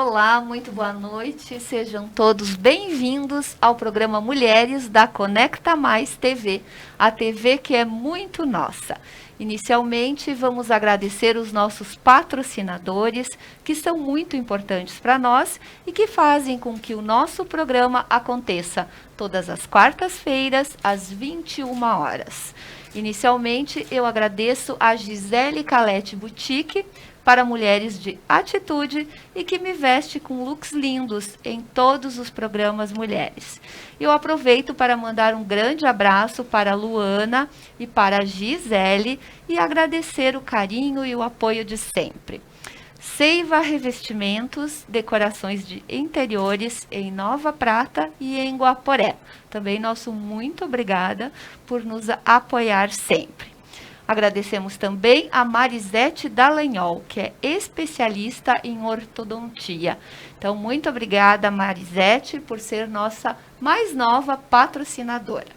Olá, muito boa noite. Sejam todos bem-vindos ao programa Mulheres da Conecta Mais TV, a TV que é muito nossa. Inicialmente, vamos agradecer os nossos patrocinadores, que são muito importantes para nós e que fazem com que o nosso programa aconteça todas as quartas-feiras, às 21 horas. Inicialmente, eu agradeço a Gisele Calete Boutique, para mulheres de atitude e que me veste com looks lindos em todos os programas Mulheres. Eu aproveito para mandar um grande abraço para a Luana e para a Gisele e agradecer o carinho e o apoio de sempre. Seiva Revestimentos, decorações de interiores em Nova Prata e em Guaporé. Também nosso muito obrigada por nos apoiar sempre. Agradecemos também a Marisete Dallagnol, que é especialista em ortodontia. Então, muito obrigada, Marisete, por ser nossa mais nova patrocinadora.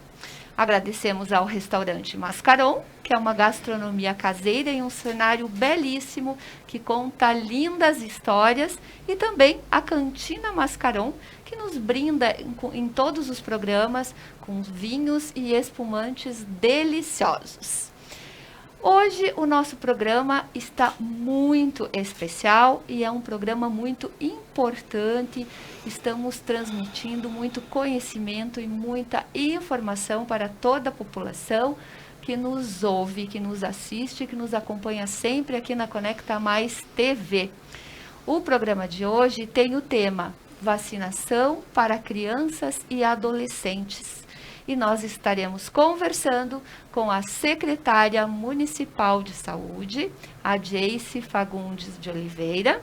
Agradecemos ao restaurante Mascaron, que é uma gastronomia caseira em um cenário belíssimo, que conta lindas histórias, e também a Cantina Mascaron, que nos brinda em todos os programas com vinhos e espumantes deliciosos. Hoje o nosso programa está muito especial e é um programa muito importante. Estamos transmitindo muito conhecimento e muita informação para toda a população que nos ouve, que nos assiste, que nos acompanha sempre aqui na Conecta Mais TV. O programa de hoje tem o tema Vacinação para crianças e adolescentes. E nós estaremos conversando com a secretária municipal de saúde, a Jayce Fagundes de Oliveira,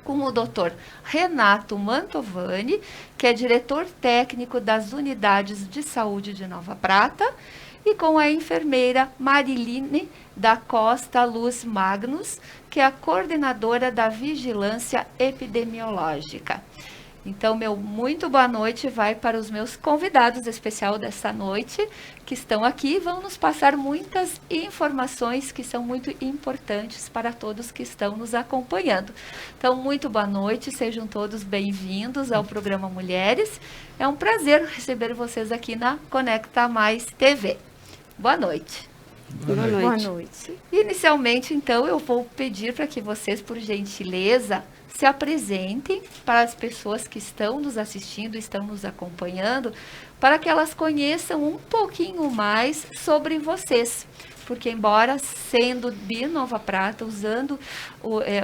com o Dr. Renato Mantovani, que é diretor técnico das unidades de saúde de Nova Prata, e com a enfermeira Mariline da Costa Luz Magnus, que é a coordenadora da vigilância epidemiológica. Então, meu muito boa noite vai para os meus convidados especial dessa noite, que estão aqui e vão nos passar muitas informações que são muito importantes para todos que estão nos acompanhando. Então, muito boa noite, sejam todos bem-vindos ao programa Mulheres. É um prazer receber vocês aqui na Conecta Mais TV. Boa noite. Boa noite. Boa noite. Inicialmente, então, eu vou pedir para que vocês, por gentileza, se apresentem para as pessoas que estão nos assistindo, estão nos acompanhando, para que elas conheçam um pouquinho mais sobre vocês. Porque embora sendo de Nova Prata, usando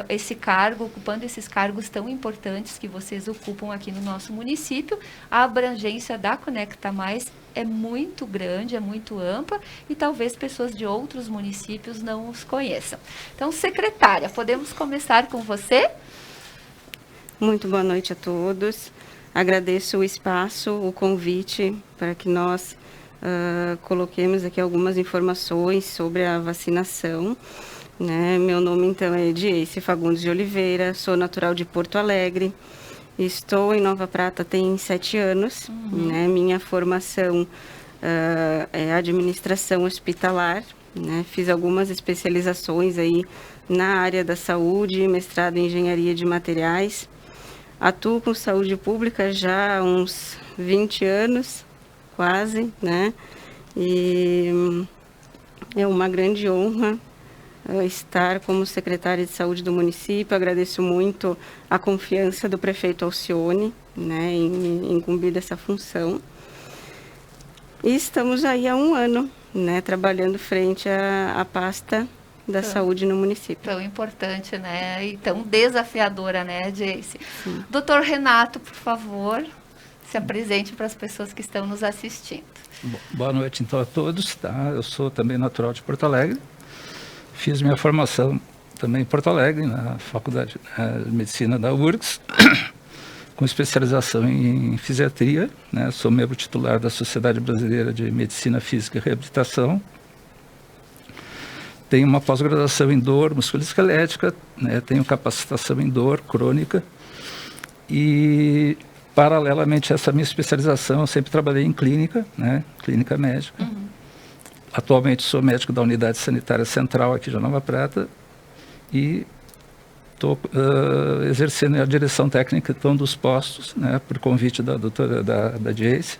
esse cargo, ocupando esses cargos tão importantes que vocês ocupam aqui no nosso município, a abrangência da Conecta Mais é muito grande, é muito ampla e talvez pessoas de outros municípios não os conheçam. Então, secretária, podemos começar com você? Muito boa noite a todos. Agradeço o espaço, o convite para que nós coloquemos aqui algumas informações sobre a vacinação. Né? Meu nome, então, é Jayce Fagundes de Oliveira, sou natural de Porto Alegre, estou em Nova Prata tem 7 anos. Né? Minha formação é administração hospitalar, né? Fiz algumas especializações aí na área da saúde, mestrado em engenharia de materiais. Atuo com saúde pública já há uns 20 anos, quase, né? E é uma grande honra estar como secretária de saúde do município. Agradeço muito a confiança do prefeito Alcione, né, em me incumbir dessa função. E estamos aí há um ano, né, trabalhando frente à pasta da saúde no município. Tão importante, né? E tão desafiadora, né, Jayce? Doutor Renato, por favor, se apresente para as pessoas que estão nos assistindo. Boa noite, então, a todos. Tá? Eu sou também natural de Porto Alegre. Fiz minha formação também em Porto Alegre, na Faculdade de Medicina da URGS, com especialização em fisiatria. Né? Sou membro titular da Sociedade Brasileira de Medicina Física e Reabilitação. Tenho uma pós-graduação em dor musculoesquelética, né? Tenho capacitação em dor crônica e, paralelamente a essa minha especialização, eu sempre trabalhei em clínica, né? Clínica médica. Atualmente sou médico da Unidade Sanitária Central aqui de Nova Prata e estou exercendo a direção técnica então, dos postos, né, por convite da doutora da Jace,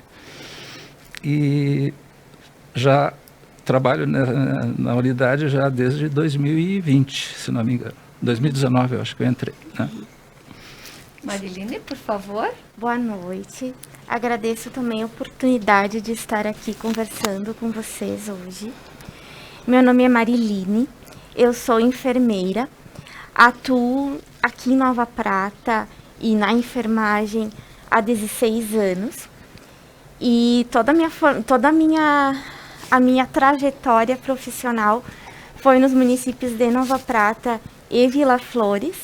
e já trabalho na unidade já desde 2020, se não me engano. 2019 eu acho que eu entrei, né? Mariline, por favor. Boa noite. Agradeço também a oportunidade de estar aqui conversando com vocês hoje. Meu nome é Mariline, eu sou enfermeira, atuo aqui em Nova Prata e na enfermagem há 16 anos. E toda a minha trajetória profissional foi nos municípios de Nova Prata e Vila Flores.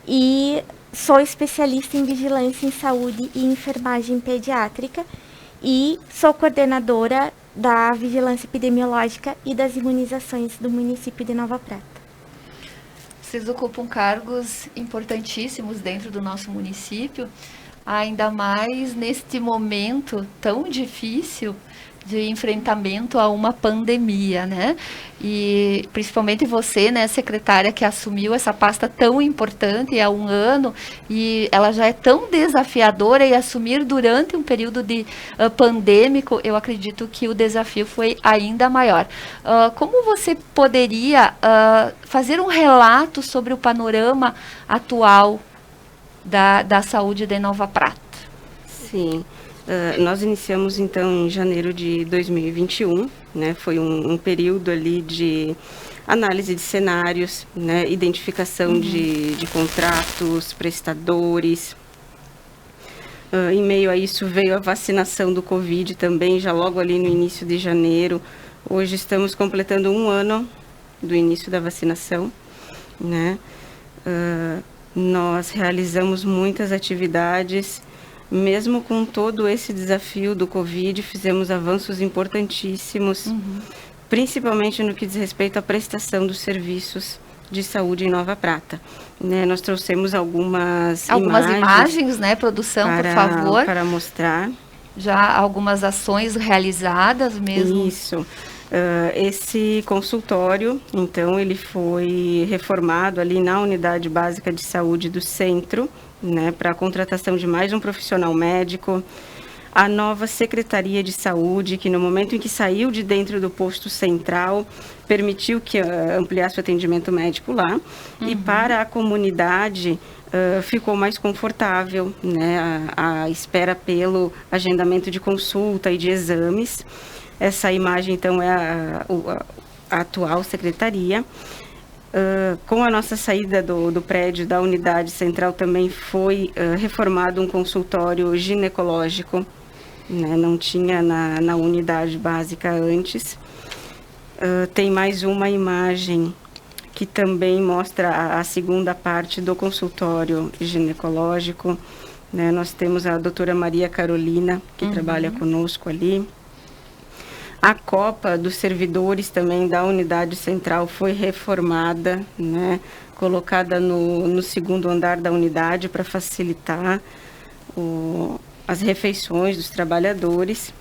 E sou especialista em vigilância em saúde e enfermagem pediátrica e sou coordenadora da vigilância epidemiológica e das imunizações do município de Nova Prata. Vocês ocupam cargos importantíssimos dentro do nosso município, ainda mais neste momento tão difícil de enfrentamento a uma pandemia, né? E principalmente você, né, secretária, que assumiu essa pasta tão importante há um ano, e ela já é tão desafiadora, e assumir durante um período de pandêmico, eu acredito que o desafio foi ainda maior. Como você poderia fazer um relato sobre o panorama atual da saúde de Nova Prata? Sim. Nós iniciamos, então, em janeiro de 2021, né? Foi um período ali de análise de cenários, né? Identificação de contratos, prestadores. Em meio a isso veio a vacinação do Covid também, já logo ali no início de janeiro. Hoje estamos completando um ano do início da vacinação, né? Nós realizamos muitas atividades. Mesmo com todo esse desafio do Covid, fizemos avanços importantíssimos, principalmente no que diz respeito à prestação dos serviços de saúde em Nova Prata. Né, nós trouxemos algumas imagens, né, produção, por favor. Para mostrar. Já algumas ações realizadas mesmo. Isso. Esse consultório, então, ele foi reformado ali na Unidade Básica de Saúde do Centro, né, para a contratação de mais um profissional médico. A nova Secretaria de Saúde, que no momento em que saiu de dentro do posto central, permitiu que ampliasse o atendimento médico lá. E para a comunidade ficou mais confortável, né, a espera pelo agendamento de consulta e de exames. Essa imagem, então, é a atual secretaria. Com a nossa saída do prédio da unidade central também foi reformado um consultório ginecológico, né? Não tinha na unidade básica antes. Tem mais uma imagem que também mostra a segunda parte do consultório ginecológico, né? Nós temos a doutora Maria Carolina, que trabalha conosco ali. A copa dos servidores também da unidade central foi reformada, né, colocada no segundo andar da unidade para facilitar as refeições dos trabalhadores.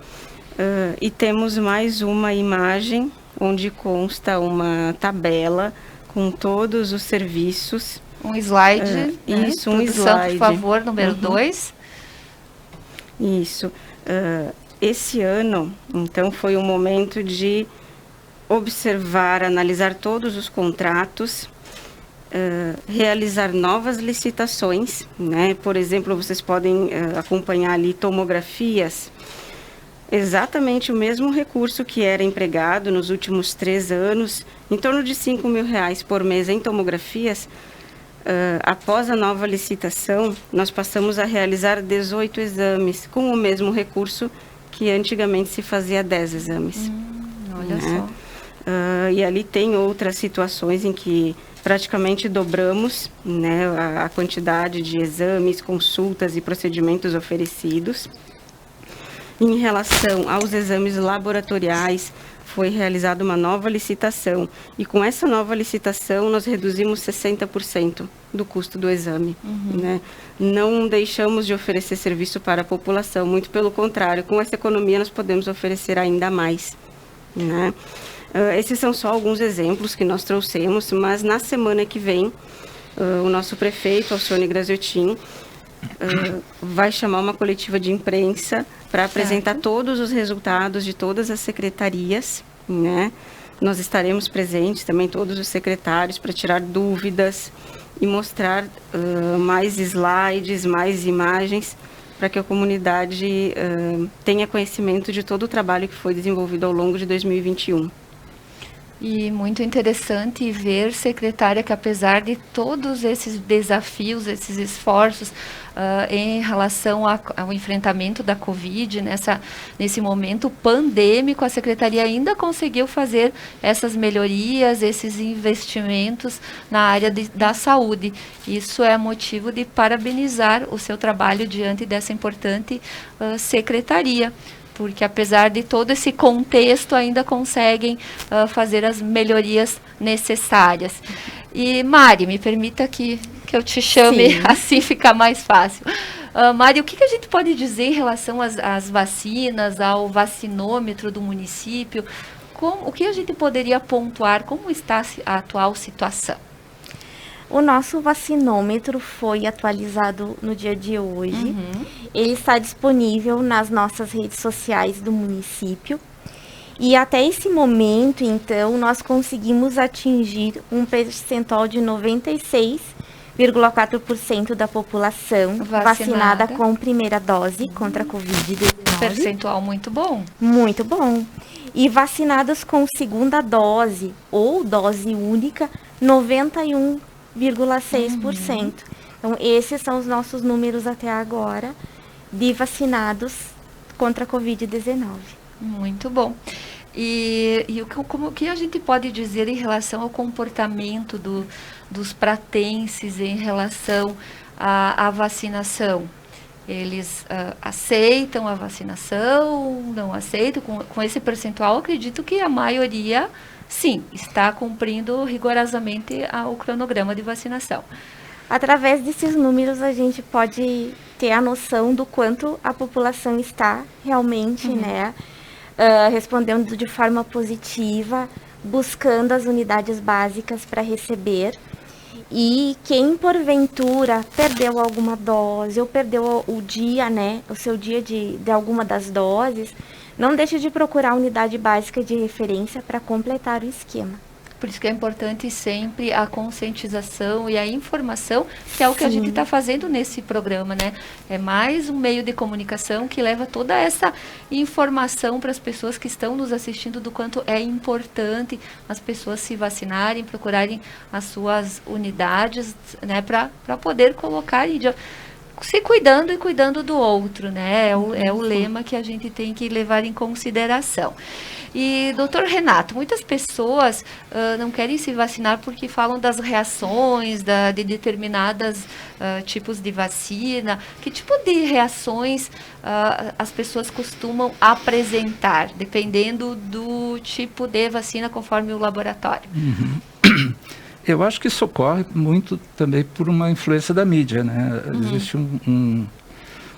E temos mais uma imagem onde consta uma tabela com todos os serviços. Um slide. Isso, né? um slide. Por favor, número 2. Isso. Esse ano, então, foi um momento de observar, analisar todos os contratos, realizar novas licitações, né? Por exemplo, vocês podem acompanhar ali tomografias, exatamente o mesmo recurso que era empregado nos últimos 3 anos, em torno de R$5.000 por mês em tomografias. Após a nova licitação, nós passamos a realizar 18 exames com o mesmo recurso que antigamente se fazia 10 exames. Olha né? só. E ali tem outras situações em que praticamente dobramos, né, a quantidade de exames, consultas e procedimentos oferecidos. Em relação aos exames laboratoriais, foi realizada uma nova licitação. E com essa nova licitação, nós reduzimos 60% do custo do exame. Né? Não deixamos de oferecer serviço para a população, muito pelo contrário, com essa economia nós podemos oferecer ainda mais. Né? Esses são só alguns exemplos que nós trouxemos, mas na semana que vem o nosso prefeito, Alcione Graziotin, vai chamar uma coletiva de imprensa para apresentar todos os resultados de todas as secretarias, né? Nós estaremos presentes também, todos os secretários, para tirar dúvidas e mostrar mais slides, mais imagens, para que a comunidade tenha conhecimento de todo o trabalho que foi desenvolvido ao longo de 2021. E muito interessante ver, secretária, que apesar de todos esses desafios, esses esforços em relação ao enfrentamento da Covid, nesse momento pandêmico, a secretaria ainda conseguiu fazer essas melhorias, esses investimentos na área da saúde. Isso é motivo de parabenizar o seu trabalho diante dessa importante secretaria, porque apesar de todo esse contexto, ainda conseguem fazer as melhorias necessárias. E Mari, me permita que eu te chame, sim, assim fica mais fácil. Mari, o que a gente pode dizer em relação às vacinas, ao vacinômetro do município? O que a gente poderia pontuar? Como está a atual situação? O nosso vacinômetro foi atualizado no dia de hoje. Ele está disponível nas nossas redes sociais do município. E até esse momento, então, nós conseguimos atingir um percentual de 96,4% da população vacinada com primeira dose contra a Covid-19. Percentual muito bom. Muito bom. E vacinados com segunda dose ou dose única, 91,6%. Então, esses são os nossos números até agora de vacinados contra a Covid-19. Muito bom. E o que a gente pode dizer em relação ao comportamento dos pratenses em relação à vacinação? Eles aceitam a vacinação, não aceitam? Com esse percentual, acredito que a maioria, sim, está cumprindo rigorosamente o cronograma de vacinação. Através desses números, a gente pode ter a noção do quanto a população está realmente, respondendo de forma positiva, buscando as unidades básicas para receber. E quem, porventura, perdeu alguma dose ou perdeu o dia, o seu dia de alguma das doses, não deixe de procurar a unidade básica de referência para completar o esquema. Por isso que é importante sempre a conscientização e a informação, que é o que a gente está fazendo nesse programa, né? É mais um meio de comunicação que leva toda essa informação para as pessoas que estão nos assistindo do quanto é importante as pessoas se vacinarem, procurarem as suas unidades, né? Para poder colocar se cuidando e cuidando do outro, né? É o lema que a gente tem que levar em consideração. E, doutor Renato, muitas pessoas não querem se vacinar porque falam das reações de determinados tipos de vacina. Que tipo de reações as pessoas costumam apresentar, dependendo do tipo de vacina, conforme o laboratório? Eu acho que isso ocorre muito também por uma influência da mídia, né? Existe um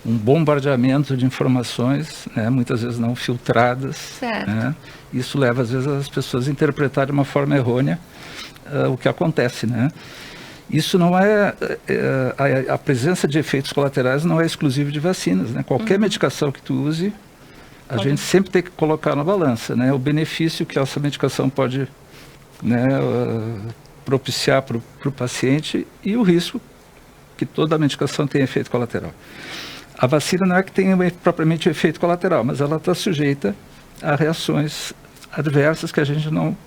bombardeamento de informações, né, muitas vezes não filtradas, né? Isso leva às vezes as pessoas a interpretar de uma forma errônea o que acontece, né? Isso não é a presença de efeitos colaterais não é exclusiva de vacinas, né? Qualquer medicação que tu use, a gente sempre tem que colocar na balança, né? O benefício que essa medicação pode, né, propiciar para o paciente e o risco que toda medicação tem efeito colateral. A vacina não é que tenha propriamente efeito colateral, mas ela está sujeita a reações adversas que a gente não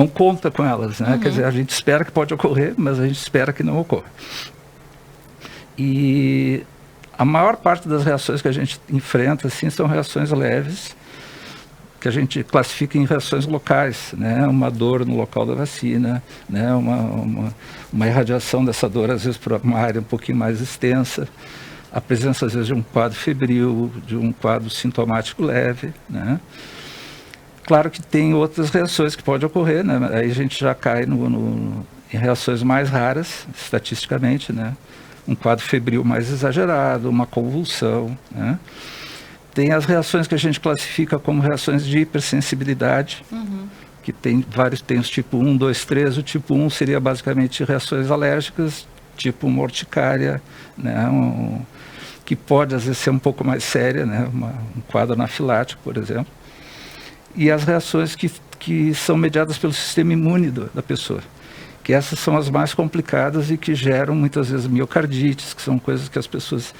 conta com elas, né? Quer dizer, a gente espera que pode ocorrer, mas a gente espera que não ocorra. E a maior parte das reações que a gente enfrenta, assim, são reações leves, que a gente classifica em reações locais, né? Uma dor no local da vacina, né? Uma irradiação dessa dor, às vezes, para uma área um pouquinho mais extensa, a presença, às vezes, de um quadro febril, de um quadro sintomático leve, né? Claro que tem outras reações que podem ocorrer, né? Aí a gente já cai em reações mais raras, estatisticamente, né? Um quadro febril mais exagerado, uma convulsão, né? Tem as reações que a gente classifica como reações de hipersensibilidade, que tem os tipo 1, 2, 3. O tipo 1 seria basicamente reações alérgicas, tipo uma urticária, né, que pode às vezes ser um pouco mais séria, né, um quadro anafilático, por exemplo. E as reações que são mediadas pelo sistema imune da pessoa, que essas são as mais complicadas e que geram muitas vezes miocardites, que são coisas que as pessoas,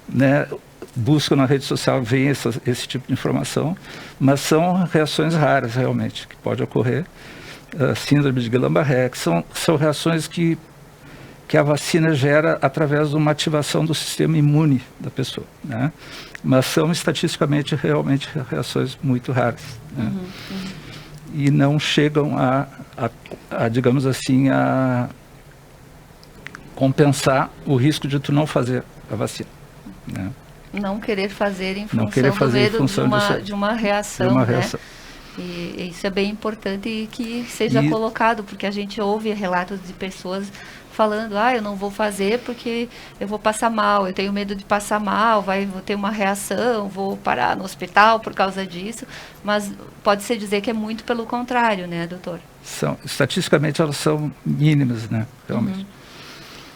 né, buscam na rede social, veem esse tipo de informação, mas são reações raras realmente, que pode ocorrer. Síndrome de Guillain-Barré, que são reações que a vacina gera através de uma ativação do sistema imune da pessoa, né? Mas são estatisticamente realmente reações muito raras, né? E não chegam a, digamos assim, a compensar o risco de tu não fazer a vacina, né? Não querer fazer em Não função querer fazer do em medo função de uma reação, de uma né? reação. E isso é bem importante que seja colocado, porque a gente ouve relatos de pessoas falando, eu não vou fazer porque eu vou passar mal, eu tenho medo de passar mal, vou ter uma reação, vou parar no hospital por causa disso, mas pode-se dizer que é muito pelo contrário, né, doutor? Estatisticamente elas são mínimas, né, realmente.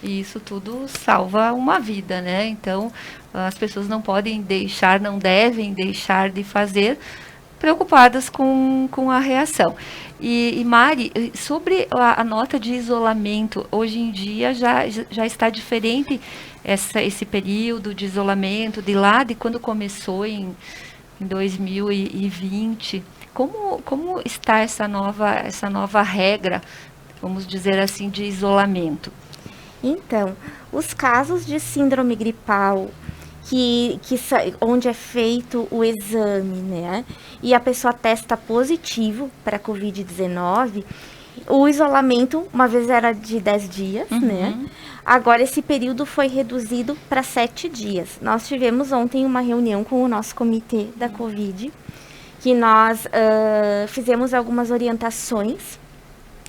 E isso tudo salva uma vida, né? Então, as pessoas não devem deixar de fazer, preocupadas com a reação. E Mari, sobre a nota de isolamento, hoje em dia já está diferente esse período de isolamento, de quando começou em 2020. Como está essa nova regra, vamos dizer assim, de isolamento? Então, os casos de síndrome gripal, onde é feito o exame, né, e a pessoa testa positivo para Covid-19, o isolamento, uma vez era de 10 dias, né, agora esse período foi reduzido para 7 dias. Nós tivemos ontem uma reunião com o nosso comitê da Covid, que nós fizemos algumas orientações,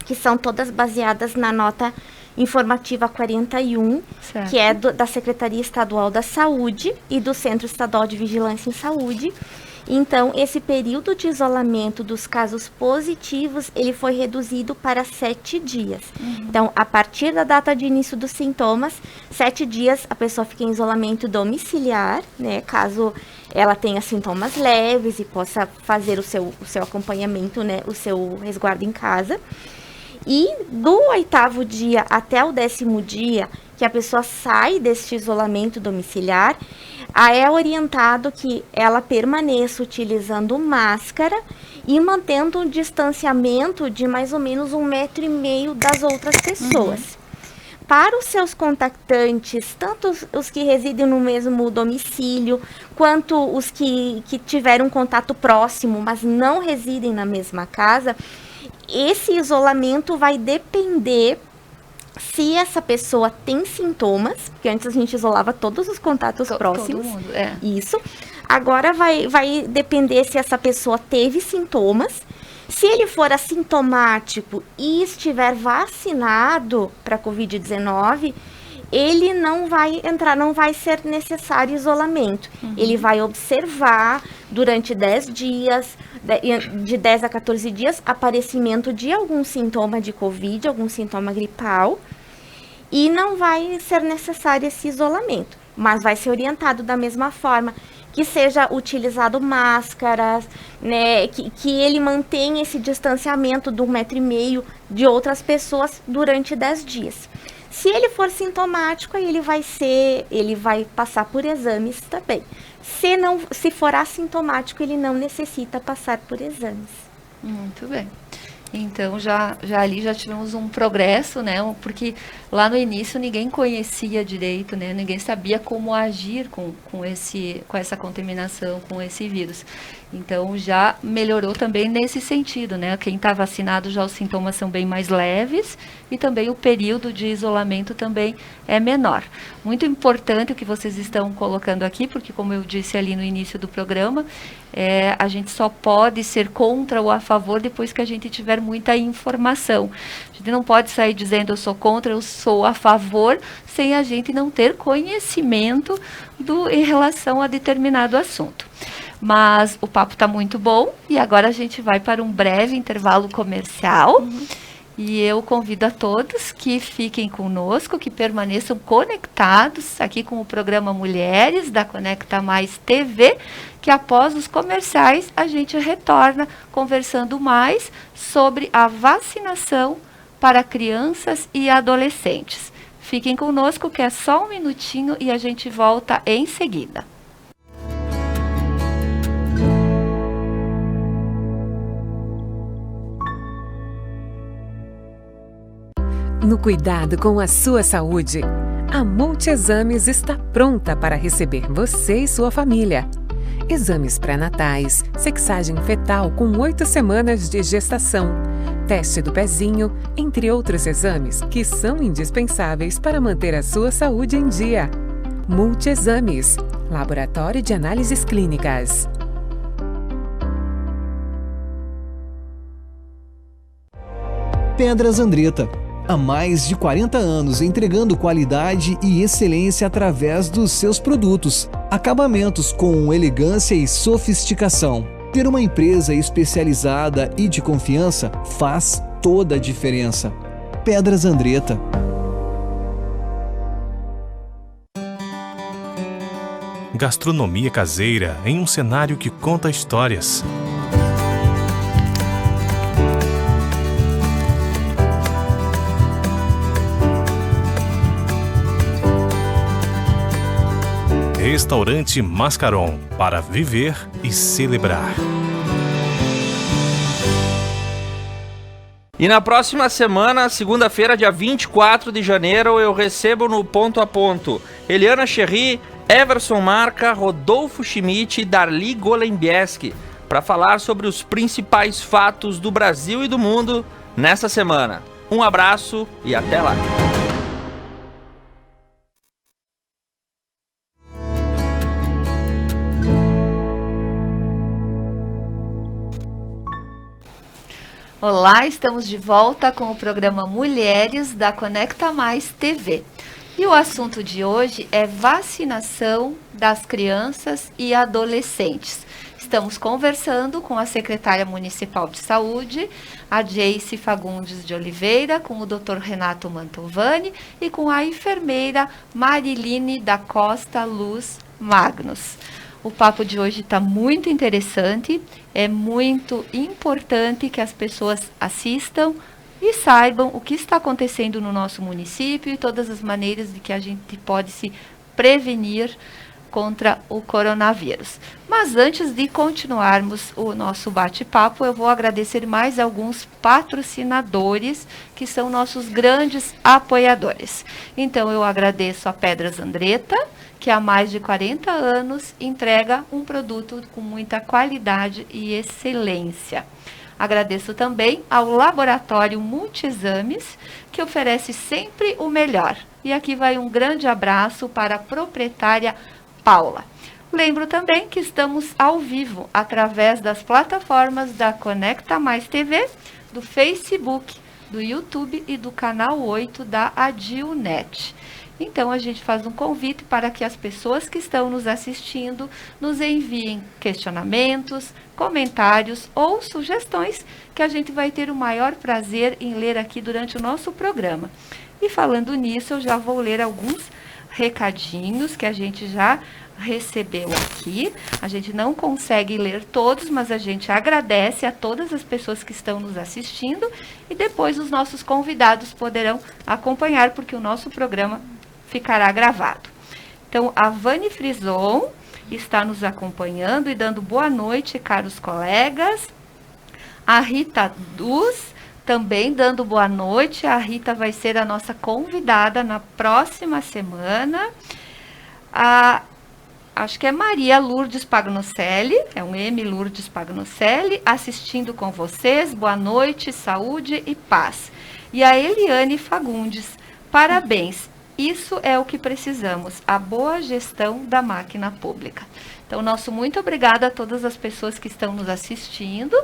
que são todas baseadas na nota informativa 41, certo, que é da Secretaria Estadual da Saúde e do Centro Estadual de Vigilância em Saúde. Então, esse período de isolamento dos casos positivos, ele foi reduzido para 7 dias. Então, a partir da data de início dos sintomas, 7 dias a pessoa fica em isolamento domiciliar, né, caso ela tenha sintomas leves e possa fazer o seu acompanhamento, né, o seu resguardo em casa. E do 8º dia até o 10º dia, que a pessoa sai deste isolamento domiciliar, é orientado que ela permaneça utilizando máscara e mantendo um distanciamento de mais ou menos 1,5 metro das outras pessoas. Para os seus contactantes, tanto os que residem no mesmo domicílio, quanto os que tiveram contato próximo, mas não residem na mesma casa, esse isolamento vai depender se essa pessoa tem sintomas, porque antes a gente isolava todos os contatos próximos. Todo mundo, Isso. Agora vai depender se essa pessoa teve sintomas. Se ele for assintomático e estiver vacinado para Covid-19, ele não vai ser necessário isolamento. Ele vai observar durante 10 dias, de 10 a 14 dias, aparecimento de algum sintoma de Covid, algum sintoma gripal, e não vai ser necessário esse isolamento, mas vai ser orientado da mesma forma, que seja utilizado máscaras, né, que ele mantenha esse distanciamento de 1,5 metro de outras pessoas durante 10 dias. Se ele for sintomático, ele vai passar por exames também. Se for assintomático, ele não necessita passar por exames. Muito bem. Então, já ali já tivemos um progresso, né? Porque lá no início ninguém conhecia direito, né? Ninguém sabia como agir com essa contaminação, com esse vírus. Então, já melhorou também nesse sentido, né? Quem está vacinado, já os sintomas são bem mais leves e também o período de isolamento também é menor. Muito importante o que vocês estão colocando aqui, porque como eu disse ali no início do programa, a gente só pode ser contra ou a favor depois que a gente tiver muita informação. A gente não pode sair dizendo eu sou contra, eu sou a favor, sem a gente não ter conhecimento em relação a determinado assunto. Mas o papo está muito bom e agora a gente vai para um breve intervalo comercial. E eu convido a todos que fiquem conosco, que permaneçam conectados aqui com o programa Mulheres da Conecta Mais TV, que após os comerciais a gente retorna conversando mais sobre a vacinação para crianças e adolescentes. Fiquem conosco que é só um minutinho e a gente volta em seguida. No cuidado com a sua saúde, a Multiexames está pronta para receber você e sua família. Exames pré-natais, sexagem fetal com 8 semanas de gestação, teste do pezinho, entre outros exames que são indispensáveis para manter a sua saúde em dia. Multiexames, Laboratório de Análises Clínicas. Pedras Andretta. Há mais de 40 anos entregando qualidade e excelência através dos seus produtos. Acabamentos com elegância e sofisticação. Ter uma empresa especializada e de confiança faz toda a diferença. Pedras Andretta. Gastronomia caseira em um cenário que conta histórias. Restaurante Mascaron, para viver e celebrar. E na próxima semana, segunda-feira, dia 24 de janeiro, eu recebo no Ponto a Ponto Eliana Cherry, Everson Marca, Rodolfo Schmidt e Darli Golembieski para falar sobre os principais fatos do Brasil e do mundo nessa semana. Um abraço e até lá! Olá, estamos de volta com o programa Mulheres da Conecta Mais TV. E o assunto de hoje é vacinação das crianças e adolescentes. Estamos conversando com a secretária municipal de saúde, a Jayce Fagundes de Oliveira, com o Dr. Renato Mantovani e com a enfermeira Mariline da Costa Luz Magnus. O papo de hoje está muito interessante, é muito importante que as pessoas assistam e saibam o que está acontecendo no nosso município e todas as maneiras de que a gente pode se prevenir contra o coronavírus. Mas antes de continuarmos o nosso bate-papo, eu vou agradecer mais alguns patrocinadores que são nossos grandes apoiadores. Então eu agradeço a Pedras Andretta, que há mais de 40 anos entrega um produto com muita qualidade e excelência. Agradeço também ao Laboratório Multiexames, que oferece sempre o melhor. E aqui vai um grande abraço para a proprietária Paula. Lembro também que estamos ao vivo através das plataformas da Conecta Mais TV, do Facebook, do YouTube e do canal 8 da Adilnet. Então, a gente faz um convite para que as pessoas que estão nos assistindo nos enviem questionamentos, comentários ou sugestões que a gente vai ter o maior prazer em ler aqui durante o nosso programa. E falando nisso, eu já vou ler alguns recadinhos que a gente já recebeu aqui. A gente não consegue ler todos, mas a gente agradece a todas as pessoas que estão nos assistindo e depois os nossos convidados poderão acompanhar, porque o nosso programa ficará gravado. Então, a Vani Frison está nos acompanhando e dando boa noite, caros colegas. A Rita Duz também dando boa noite. A Rita vai ser a nossa convidada na próxima semana. Acho que é Maria Lourdes Pagnocelli, é um M Lourdes Pagnocelli, assistindo com vocês. Boa noite, saúde e paz. E a Eliane Fagundes, parabéns. Isso é o que precisamos, a boa gestão da máquina pública. Então, nosso muito obrigada a todas as pessoas que estão nos assistindo.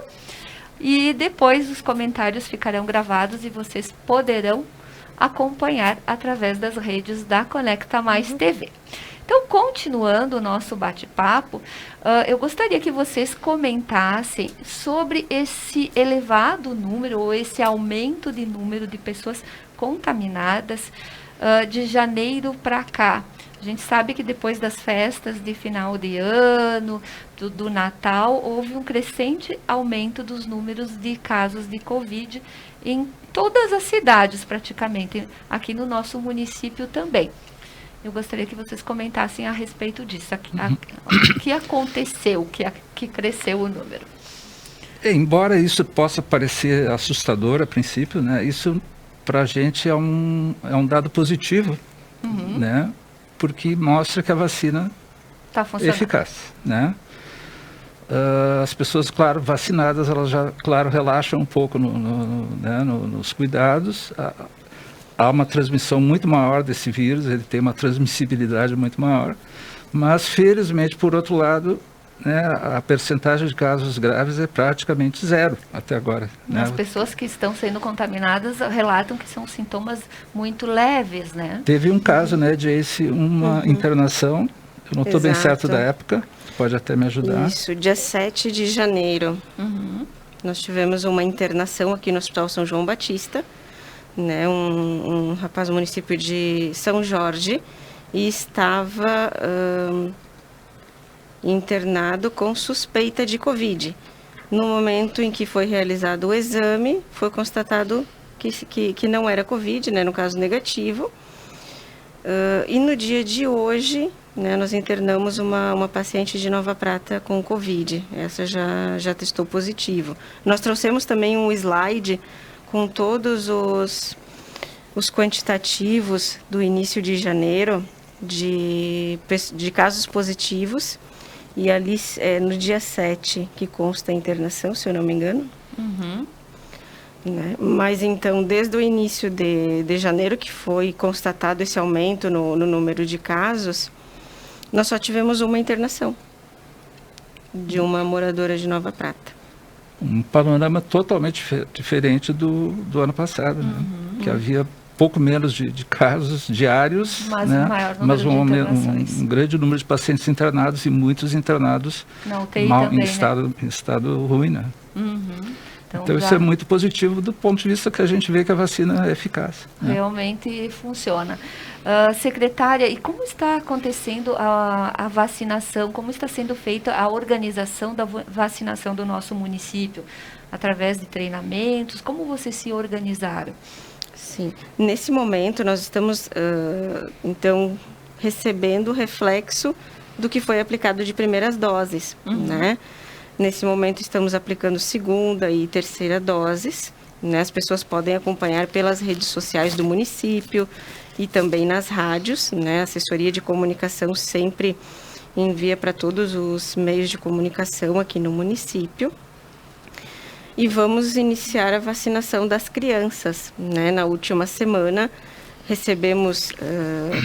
E depois os comentários ficarão gravados e vocês poderão acompanhar através das redes da Conecta Mais TV. Então, continuando o nosso bate-papo, eu gostaria que vocês comentassem sobre esse elevado número, ou esse aumento de número de pessoas contaminadas de janeiro para cá. A gente sabe que depois das festas de final de ano, do Natal, houve um crescente aumento dos números de casos de Covid em todas as cidades, praticamente, aqui no nosso município também. Eu gostaria que vocês comentassem a respeito disso. O que aconteceu, que cresceu o número? Embora isso possa parecer assustador a princípio, né, isso para a gente é um dado positivo, né, porque mostra que a vacina tá é eficaz, né? As pessoas, claro, vacinadas, elas já, claro, relaxam um pouco nos cuidados. Há uma transmissão muito maior desse vírus, ele tem uma transmissibilidade muito maior, mas, felizmente, por outro lado, né, a percentagem de casos graves é praticamente zero até agora. Né? As pessoas que estão sendo contaminadas relatam que são sintomas muito leves, né? Teve um caso, né, de uma internação, eu não estou bem certo da época, pode até me ajudar. Isso, dia 7 de janeiro. Nós tivemos uma internação aqui no Hospital São João Batista, né, um rapaz do município de São Jorge, e estava internado com suspeita de Covid. No momento em que foi realizado o exame, foi constatado que não era Covid, né, no caso negativo. E no dia de hoje, né, nós internamos uma paciente de Nova Prata com Covid. Essa já testou positivo. Nós trouxemos também um slide com todos os quantitativos do início de janeiro de casos positivos. E ali, no dia 7, que consta a internação, se eu não me engano. Né? Mas, então, desde o início de janeiro, que foi constatado esse aumento no número de casos, nós só tivemos uma internação de uma moradora de Nova Prata. Um panorama totalmente diferente do ano passado, né? Que havia pouco menos de casos diários, mas, né? mas um grande número de pacientes internados e muitos internados em estado ruim, né? Então isso é muito positivo do ponto de vista que a gente vê que a vacina é eficaz. Né? Realmente funciona. Secretária, e como está acontecendo a vacinação? Como está sendo feita a organização da vacinação do nosso município? Através de treinamentos? Como vocês se organizaram? Sim, nesse momento nós estamos, então, recebendo o reflexo do que foi aplicado de primeiras doses, né? Nesse momento estamos aplicando segunda e terceira doses, né? As pessoas podem acompanhar pelas redes sociais do município e também nas rádios, né? A assessoria de comunicação sempre envia para todos os meios de comunicação aqui no município. E vamos iniciar a vacinação das crianças, né? Na última semana recebemos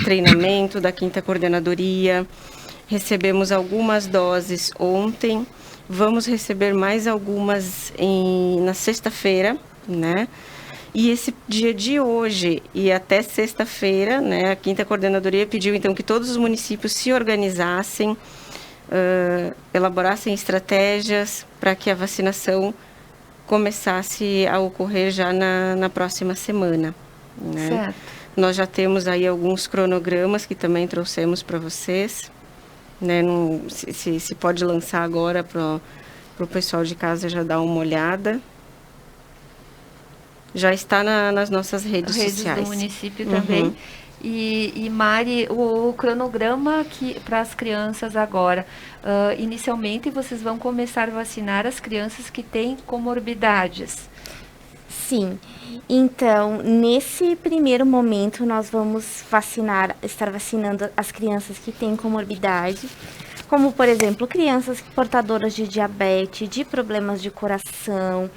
treinamento da 5ª Coordenadoria, recebemos algumas doses ontem, vamos receber mais algumas na sexta-feira, né? E esse dia de hoje e até sexta-feira, né, a 5ª Coordenadoria pediu então que todos os municípios se organizassem, elaborassem estratégias para que a vacinação começasse a ocorrer já na próxima semana, né? Certo. Nós já temos aí alguns cronogramas que também trouxemos para vocês, né? Se pode lançar agora para o pessoal de casa já dar uma olhada. Já está nas nossas redes sociais. Do município também. E Mari, o cronograma para as crianças agora, inicialmente vocês vão começar a vacinar as crianças que têm comorbidades. Sim, então nesse primeiro momento nós vamos estar vacinando as crianças que têm comorbidade, como por exemplo crianças portadoras de diabetes, de problemas de coração,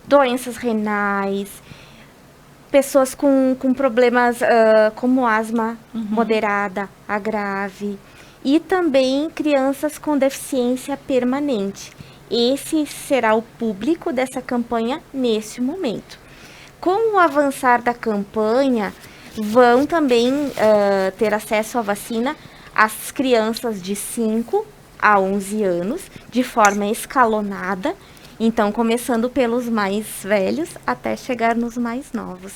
doenças renais, pessoas com problemas como asma moderada, a grave, e também crianças com deficiência permanente. Esse será o público dessa campanha nesse momento. Com o avançar da campanha, vão também ter acesso à vacina as crianças de 5 a 11 anos, de forma escalonada. Então, começando pelos mais velhos até chegar nos mais novos.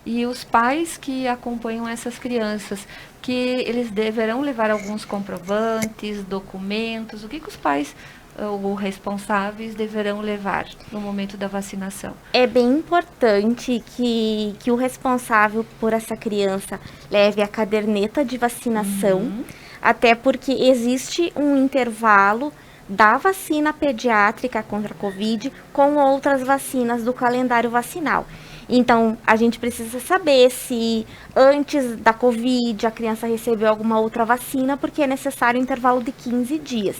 E os pais que acompanham essas crianças, que eles deverão levar alguns comprovantes, documentos, o que os pais ou responsáveis deverão levar no momento da vacinação? É bem importante que o responsável por essa criança leve a caderneta de vacinação, até porque existe um intervalo da vacina pediátrica contra a Covid com outras vacinas do calendário vacinal. Então, a gente precisa saber se antes da Covid a criança recebeu alguma outra vacina, porque é necessário um intervalo de 15 dias.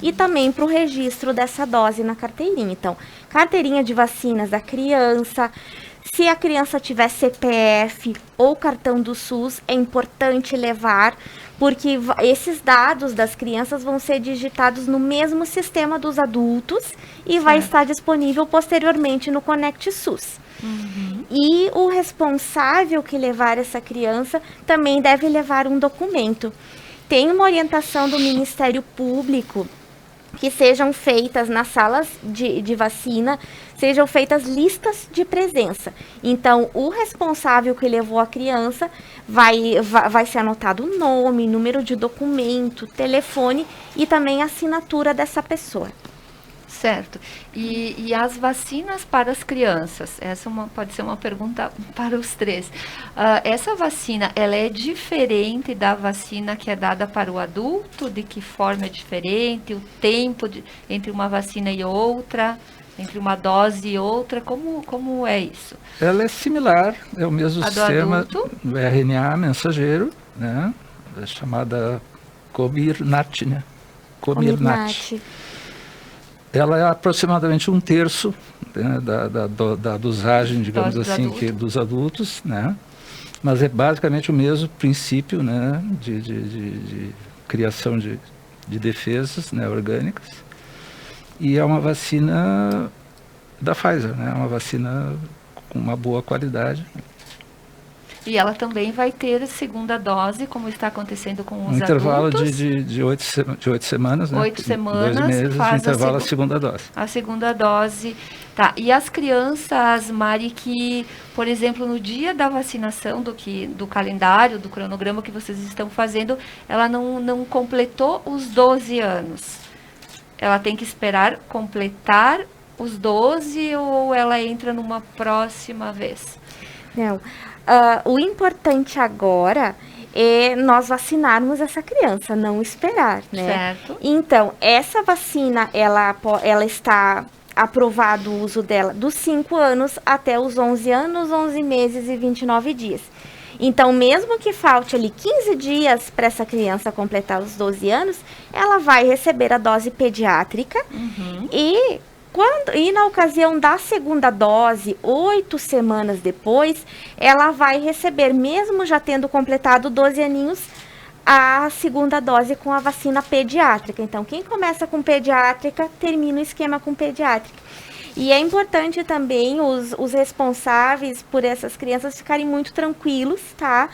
E também para o registro dessa dose na carteirinha. Então, carteirinha de vacinas da criança. Se a criança tiver CPF ou cartão do SUS, é importante levar, porque esses dados das crianças vão ser digitados no mesmo sistema dos adultos e vai estar disponível posteriormente no Conect SUS. E o responsável que levar essa criança também deve levar um documento. Tem uma orientação do Ministério Público que sejam feitas nas salas de vacina, sejam feitas listas de presença. Então, o responsável que levou a criança vai ser anotado o nome, número de documento, telefone e também a assinatura dessa pessoa. Certo. E as vacinas para as crianças? Essa pode ser uma pergunta para os três. Essa vacina, ela é diferente da vacina que é dada para o adulto? De que forma é diferente? O tempo entre uma vacina e outra? Entre uma dose e outra? Como é isso? Ela é similar, é o mesmo sistema do RNA mensageiro, né? É chamada Comirnaty, né? Comirnaty. Ela é aproximadamente 1/3, né, da dosagem, digamos assim, dos adultos, né? Mas é basicamente o mesmo princípio, né, de criação de defesas, né, orgânicas. E é uma vacina da Pfizer, né? Uma vacina com uma boa qualidade. E ela também vai ter segunda dose, como está acontecendo com os intervalo adultos. de 8 semanas, né? 8 semanas, 2 meses, faz intervalo a segunda dose. A segunda dose. Tá. E as crianças, Mari, que, por exemplo, no dia da vacinação, do calendário, do cronograma que vocês estão fazendo, ela não completou os 12 anos. Ela tem que esperar completar os 12 ou ela entra numa próxima vez? Não. O importante agora é nós vacinarmos essa criança, não esperar, né? Certo. Então, essa vacina, ela está aprovado o uso dela dos 5 anos até os 11 anos, 11 meses e 29 dias. Então, mesmo que falte ali 15 dias para essa criança completar os 12 anos, ela vai receber a dose pediátrica e na ocasião da segunda dose, 8 semanas depois, ela vai receber, mesmo já tendo completado 12 aninhos, a segunda dose com a vacina pediátrica. Então, quem começa com pediátrica, termina o esquema com pediátrica. E é importante também os responsáveis por essas crianças ficarem muito tranquilos, tá?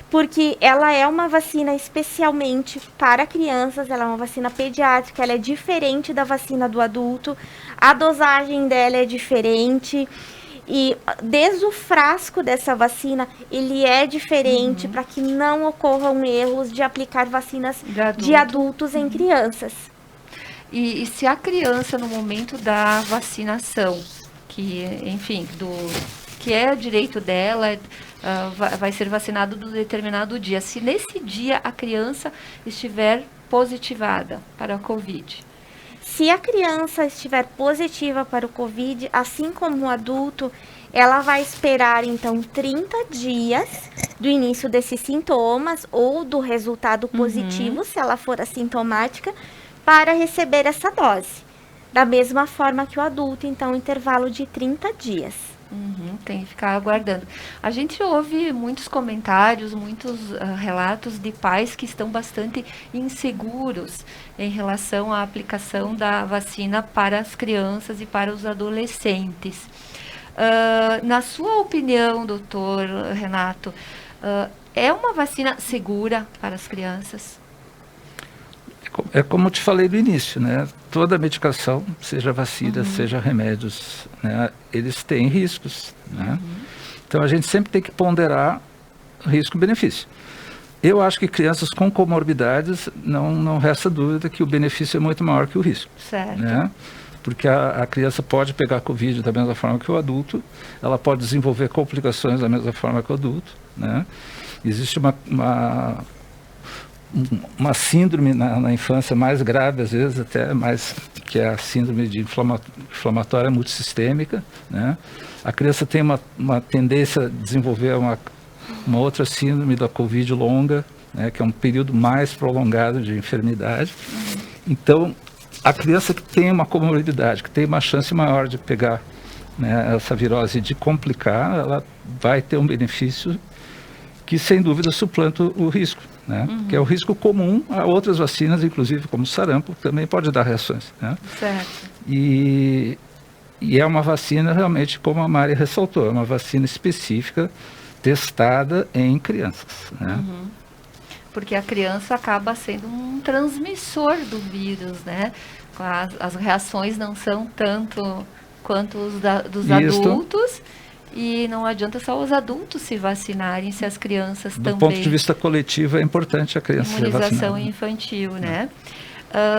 Porque ela é uma vacina especialmente para crianças, ela é uma vacina pediátrica, ela é diferente da vacina do adulto, a dosagem dela é diferente e desde o frasco dessa vacina, ele é diferente para que não ocorram erros de aplicar vacinas de adultos em crianças. E se a criança, no momento da vacinação, que, enfim, que é o direito dela, vai ser vacinado no determinado dia. Se nesse dia a criança estiver positivada para a Covid. Se a criança estiver positiva para o Covid, assim como o adulto, ela vai esperar, então, 30 dias do início desses sintomas ou do resultado positivo, se ela for assintomática, para receber essa dose. Da mesma forma que o adulto, então, intervalo de 30 dias. Tem que ficar aguardando. A gente ouve muitos comentários, muitos relatos de pais que estão bastante inseguros em relação à aplicação da vacina para as crianças e para os adolescentes. Na sua opinião, doutor Renato, é uma vacina segura para as crianças? É como eu te falei no início, né? Toda medicação, seja vacina, seja remédios, né? Eles têm riscos, né? Então a gente sempre tem que ponderar risco-benefício. Eu acho que crianças com comorbidades, não resta dúvida que o benefício é muito maior que o risco. Certo. Né? Porque a criança pode pegar Covid da mesma forma que o adulto, ela pode desenvolver complicações da mesma forma que o adulto. Né? Existe uma síndrome na infância mais grave, às vezes até mais, que é a síndrome de inflamatória multissistêmica. Né? A criança tem uma tendência a desenvolver uma outra síndrome da Covid longa, né, que é um período mais prolongado de enfermidade. Então, a criança que tem uma comorbidade, que tem uma chance maior de pegar, né, essa virose e de complicar, ela vai ter um benefício que, sem dúvida, suplanta o risco, né, que é o risco comum a outras vacinas, inclusive como o sarampo, que também pode dar reações. Né? Certo. E é uma vacina, realmente, como a Mari ressaltou, é uma vacina específica, testada em crianças, né? Porque a criança acaba sendo um transmissor do vírus, né? As reações não são tanto quanto dos adultos, e não adianta só os adultos se vacinarem, se as crianças também. Do ponto de vista coletivo, é importante a criança ser vacinada. Imunização infantil, né?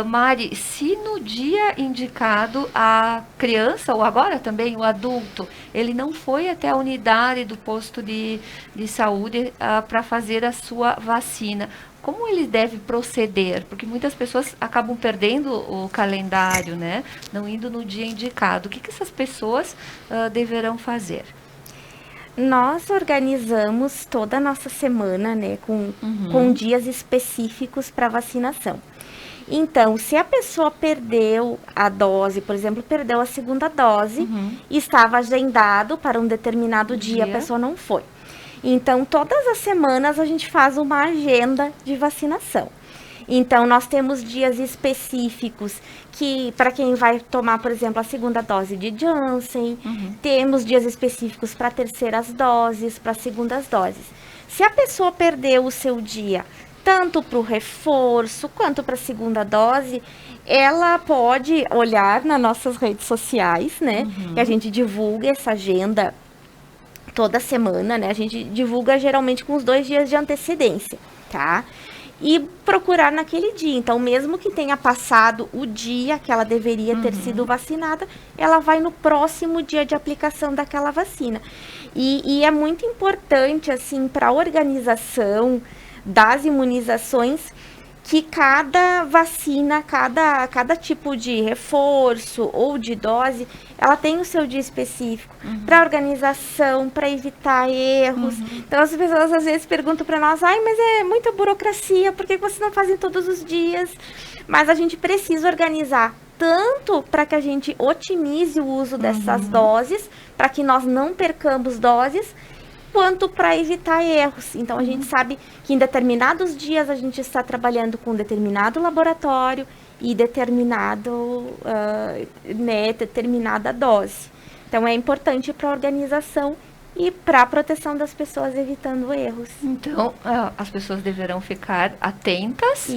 Mari, se no dia indicado a criança, ou agora também o adulto, ele não foi até a unidade do posto de saúde para fazer a sua vacina, como ele deve proceder? Porque muitas pessoas acabam perdendo o calendário, né? Não indo no dia indicado. O que essas pessoas deverão fazer? Nós organizamos toda a nossa semana, né, com dias específicos para vacinação. Então, se a pessoa perdeu a dose, por exemplo, perdeu a segunda dose, e estava agendado para um determinado dia, a pessoa não foi. Então, todas as semanas a gente faz uma agenda de vacinação. Então, nós temos dias específicos que, para quem vai tomar, por exemplo, a segunda dose de Janssen, temos dias específicos para terceiras doses, para segundas doses. Se a pessoa perdeu o seu dia, tanto para o reforço quanto para a segunda dose, ela pode olhar nas nossas redes sociais, né? Que a gente divulga essa agenda toda semana, né? A gente divulga geralmente com os 2 dias de antecedência, tá? E procurar naquele dia. Então, mesmo que tenha passado o dia que ela deveria ter sido vacinada, ela vai no próximo dia de aplicação daquela vacina. E é muito importante, assim, para a organização das imunizações, que cada vacina, cada tipo de reforço ou de dose, ela tem o seu dia específico para organização, para evitar erros. Então, as pessoas às vezes perguntam para nós, mas é muita burocracia, por que vocês não fazem todos os dias? Mas a gente precisa organizar tanto para que a gente otimize o uso dessas doses, para que nós não percamos doses, quanto para evitar erros. Então, a gente sabe que em determinados dias a gente está trabalhando com determinado laboratório e determinada dose. Então, é importante para a organização e para a proteção das pessoas, evitando erros. Então, as pessoas deverão ficar atentas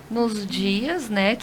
nos dias, né,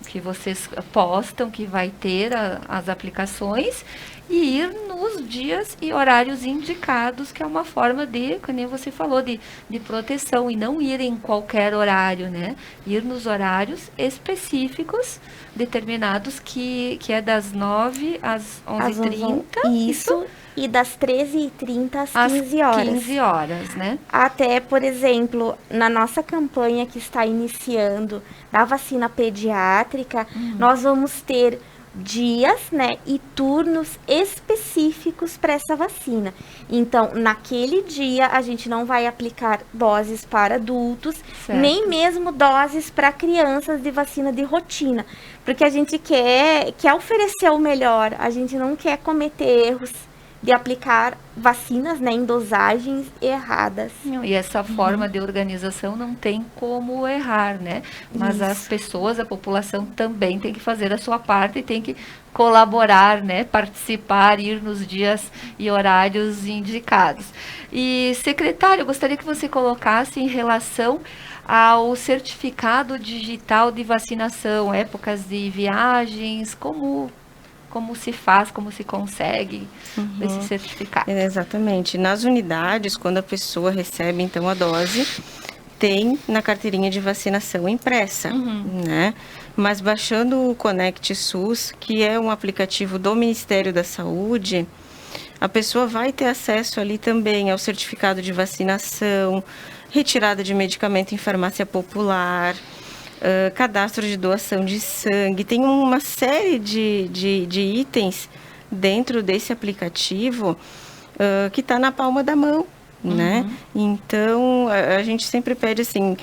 que vocês postam, que vai ter as aplicações, e ir nos dias e horários indicados, que é uma forma de, como nem você falou, de proteção, e não ir em qualquer horário, né? Ir nos horários específicos, determinados, que é das 9 às 11h30. Isso. E das 13h30 às 15 horas. 15 horas, né? Até, por exemplo, na nossa campanha que está iniciando da vacina pediátrica, nós vamos ter dias, né, e turnos específicos para essa vacina. Então, naquele dia, a gente não vai aplicar doses para adultos, nem mesmo doses para crianças de vacina de rotina, porque a gente quer oferecer o melhor, a gente não quer cometer erros de aplicar vacinas, né, em dosagens erradas. E essa forma de organização não tem como errar, né? Mas as pessoas, a população também tem que fazer a sua parte e tem que colaborar, né? Participar, ir nos dias e horários indicados. E, secretário, eu gostaria que você colocasse em relação ao certificado digital de vacinação, épocas de viagens, como se faz, como se consegue esse certificado. Exatamente. Nas unidades, quando a pessoa recebe, então, a dose, tem na carteirinha de vacinação impressa, né? Mas baixando o Conect SUS, que é um aplicativo do Ministério da Saúde, a pessoa vai ter acesso ali também ao certificado de vacinação, retirada de medicamento em farmácia popular, cadastro de doação de sangue. Tem uma série de itens dentro desse aplicativo que está na palma da mão, né? Então, a gente sempre pede assim,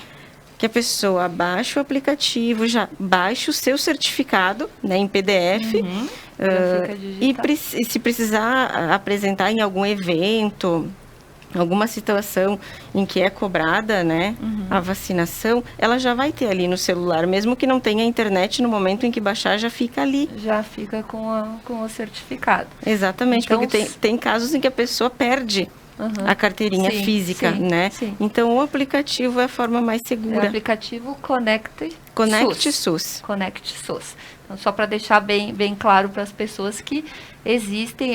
que a pessoa baixe o aplicativo, já baixe o seu certificado, né, em PDF, e se precisar apresentar em algum evento, alguma situação em que é cobrada, né, a vacinação, ela já vai ter ali no celular, mesmo que não tenha internet, no momento em que baixar, já fica ali. Já fica com o certificado. Exatamente, então, porque tem casos em que a pessoa perde a carteirinha física, né? Sim. Então, o aplicativo é a forma mais segura. O aplicativo Conect SUS. Conect SUS. Então, só para deixar bem claro para as pessoas que existe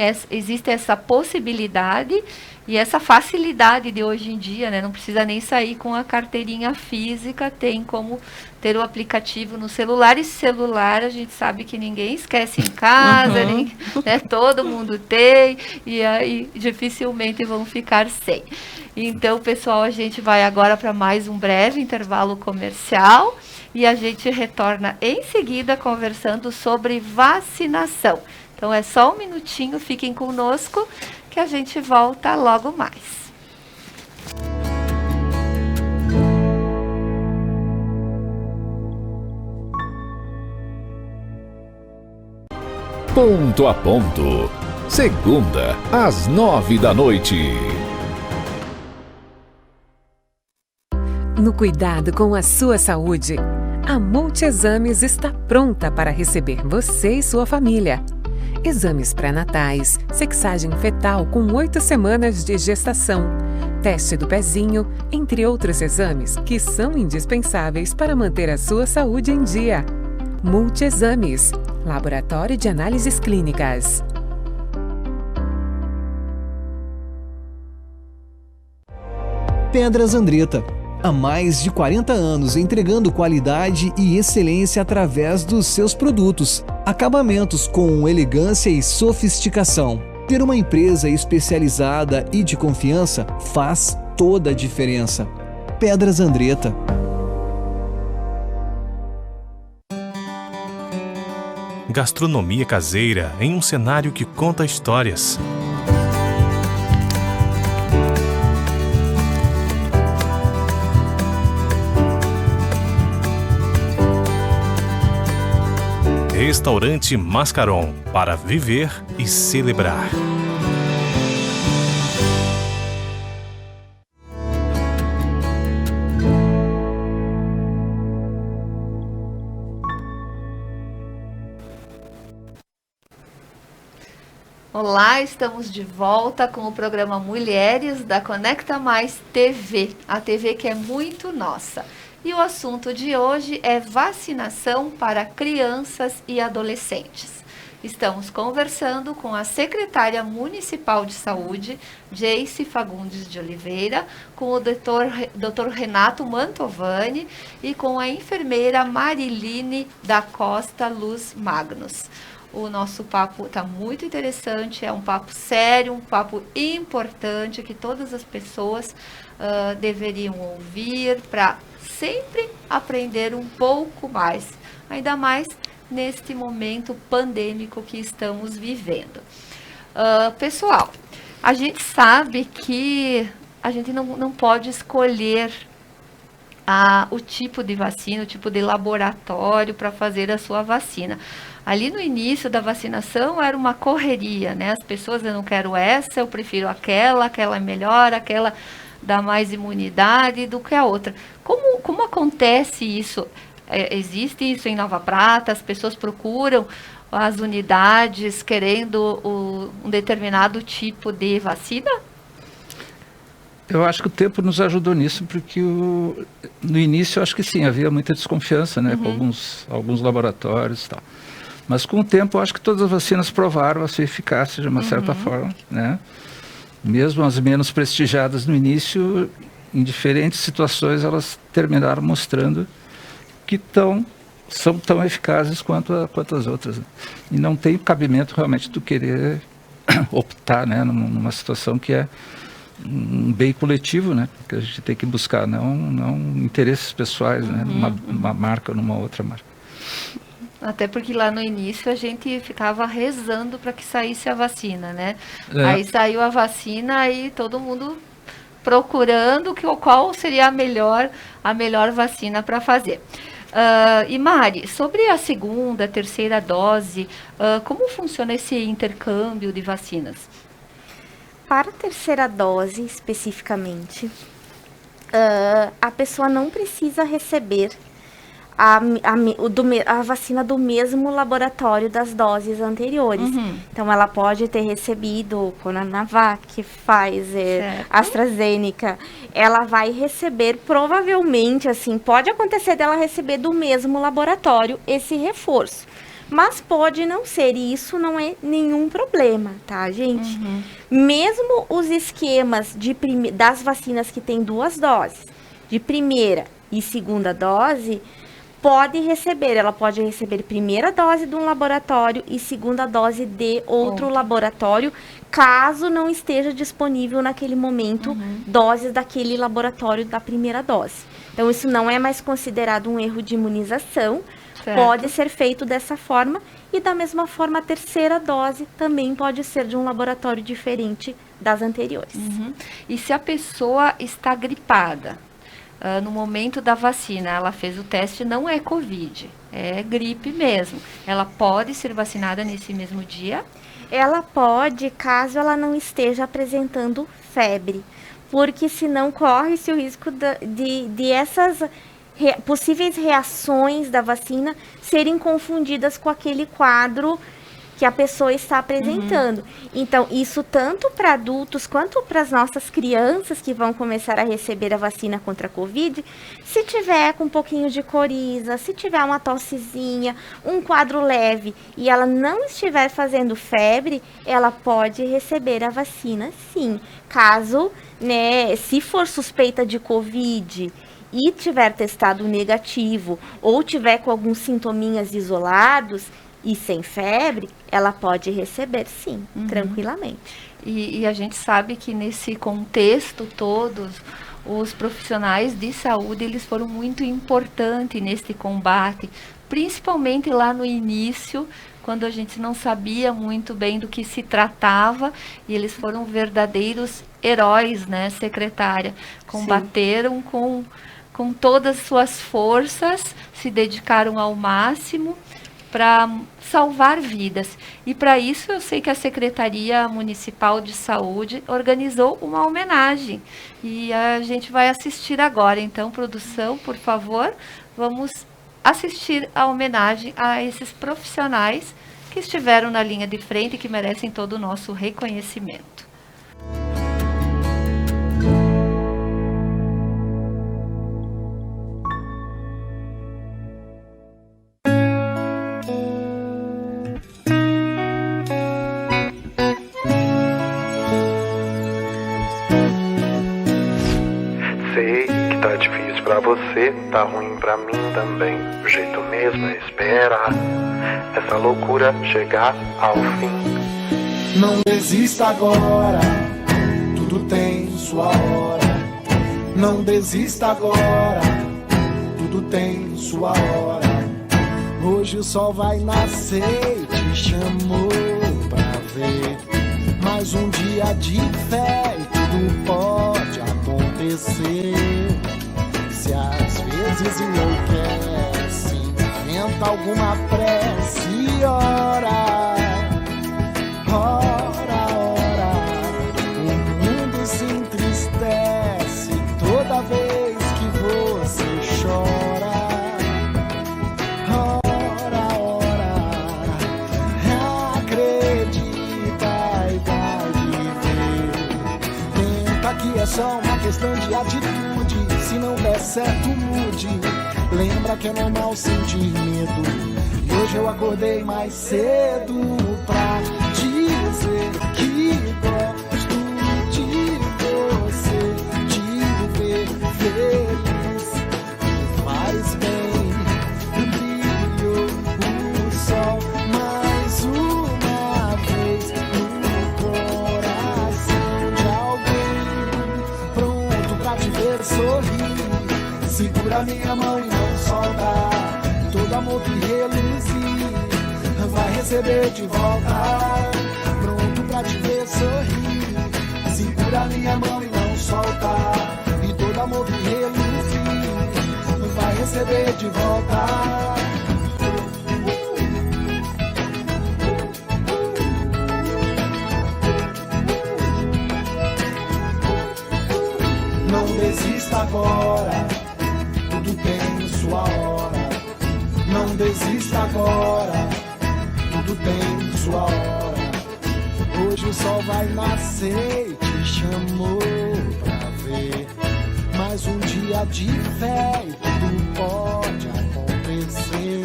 essa possibilidade e essa facilidade de hoje em dia, né? Não precisa nem sair com a carteirinha física, tem como ter o aplicativo no celular. E celular, a gente sabe que ninguém esquece em casa, né? Todo mundo tem, e aí dificilmente vão ficar sem. Então, pessoal, a gente vai agora para mais um breve intervalo comercial e a gente retorna em seguida conversando sobre vacinação. Então, é só um minutinho, fiquem conosco, que a gente volta logo mais. Ponto a Ponto. Segunda, às 9h. No cuidado com a sua saúde, a Multiexames está pronta para receber você e sua família. Exames pré-natais, sexagem fetal com 8 semanas de gestação, teste do pezinho, entre outros exames que são indispensáveis para manter a sua saúde em dia. Multiexames, Laboratório de Análises Clínicas. Pedras Andretta. Há mais de 40 anos entregando qualidade e excelência através dos seus produtos. Acabamentos com elegância e sofisticação. Ter uma empresa especializada e de confiança faz toda a diferença. Pedras Andretta. Gastronomia caseira em um cenário que conta histórias. Restaurante Mascaron, para viver e celebrar. Olá, estamos de volta com o programa Mulheres da Conecta Mais TV, a TV que é muito nossa. E o assunto de hoje é vacinação para crianças e adolescentes. Estamos conversando com a secretária municipal de saúde, Jayce Fagundes de Oliveira, com o Dr. Renato Mantovani e com a enfermeira Mariline da Costa Luz Magnus. O nosso papo está muito interessante, é um papo sério, um papo importante que todas as pessoas deveriam ouvir para sempre aprender um pouco mais, ainda mais neste momento pandêmico que estamos vivendo. Pessoal, a gente sabe que a gente não pode escolher o tipo de vacina, o tipo de laboratório para fazer a sua vacina. Ali no início da vacinação era uma correria, né? As pessoas, eu não quero essa, eu prefiro aquela é melhor, aquela dá mais imunidade do que a outra. Como acontece isso? Existe isso em Nova Prata? As pessoas procuram as unidades querendo um determinado tipo de vacina? Eu acho que o tempo nos ajudou nisso, porque no início eu acho que sim, havia muita desconfiança, né, com alguns laboratórios e tal. Mas com o tempo eu acho que todas as vacinas provaram a sua eficácia de uma certa forma, né? Mesmo as menos prestigiadas no início, em diferentes situações elas terminaram mostrando que são tão eficazes quanto as outras. Né? E não tem cabimento realmente tu querer optar, né, numa situação que é um bem coletivo, né, que a gente tem que buscar, não interesses pessoais, né, numa marca ou numa outra marca. Até porque lá no início a gente ficava rezando para que saísse a vacina, né? Aí saiu a vacina e todo mundo procurando qual seria a melhor vacina para fazer. E Mari, sobre a segunda, terceira dose, como funciona esse intercâmbio de vacinas? Para a terceira dose, especificamente, a pessoa não precisa receber a vacina do mesmo laboratório das doses anteriores. Então, ela pode ter recebido Coronavac, Pfizer, AstraZeneca. Ela vai receber, provavelmente, assim, pode acontecer dela receber do mesmo laboratório esse reforço. Mas pode não ser, e isso não é nenhum problema, tá, gente? Mesmo os esquemas das vacinas que tem 2 doses, de primeira e segunda dose, ela pode receber primeira dose de um laboratório e segunda dose de outro laboratório, caso não esteja disponível naquele momento doses daquele laboratório da primeira dose. Então, isso não é mais considerado um erro de imunização, pode ser feito dessa forma, e da mesma forma a terceira dose também pode ser de um laboratório diferente das anteriores. E se a pessoa está gripada, no momento da vacina, ela fez o teste, não é Covid, é gripe mesmo. Ela pode ser vacinada nesse mesmo dia? Ela pode, caso ela não esteja apresentando febre, porque senão corre-se o risco de essas possíveis reações da vacina serem confundidas com aquele quadro que a pessoa está apresentando. Então, isso tanto para adultos quanto para as nossas crianças que vão começar a receber a vacina contra a Covid, se tiver com um pouquinho de coriza, se tiver uma tossezinha, um quadro leve e ela não estiver fazendo febre, ela pode receber a vacina sim. Caso, né, se for suspeita de Covid e tiver testado negativo ou tiver com alguns sintominhas isolados, e sem febre, ela pode receber sim, tranquilamente. E a gente sabe que nesse contexto todo, os profissionais de saúde, eles foram muito importantes nesse combate, principalmente lá no início, quando a gente não sabia muito bem do que se tratava, e eles foram verdadeiros heróis, né, secretária? Combateram com todas as suas forças, se dedicaram ao máximo para salvar vidas. E para isso eu sei que a Secretaria Municipal de Saúde organizou uma homenagem e a gente vai assistir agora. Então, produção, por favor, vamos assistir a homenagem a esses profissionais que estiveram na linha de frente e que merecem todo o nosso reconhecimento. Pra você, tá ruim pra mim também. O jeito mesmo é esperar essa loucura chegar ao fim. Não desista agora, tudo tem sua hora. Não desista agora, tudo tem sua hora. Hoje o sol vai nascer, te chamou pra ver. Mais um dia de fé e tudo pode acontecer. Se às vezes enlouquece, inventa alguma prece e ora, ora, ora. O mundo se entristece toda vez que você chora. Ora, ora, acredita e vai viver. Tenta que é só uma questão de atitude. Se não der certo, mude. Lembra que é normal sentir medo. E hoje eu acordei mais cedo pra dizer que gosto de você, de ver feliz. Faz bem, brilhou o sol mais uma vez no coração de alguém, pronto pra te ver sorrir. Segura minha mão e não solta, todo amor que reluzir vai receber de volta, pronto pra te ver sorrir. Segura minha mão e não solta, e todo amor que reluzir vai receber de volta. Não desista agora, tudo tem sua hora. Não desista agora, tudo tem sua hora. Hoje o sol vai nascer e te chamou pra ver mais um dia de fé e tudo pode acontecer.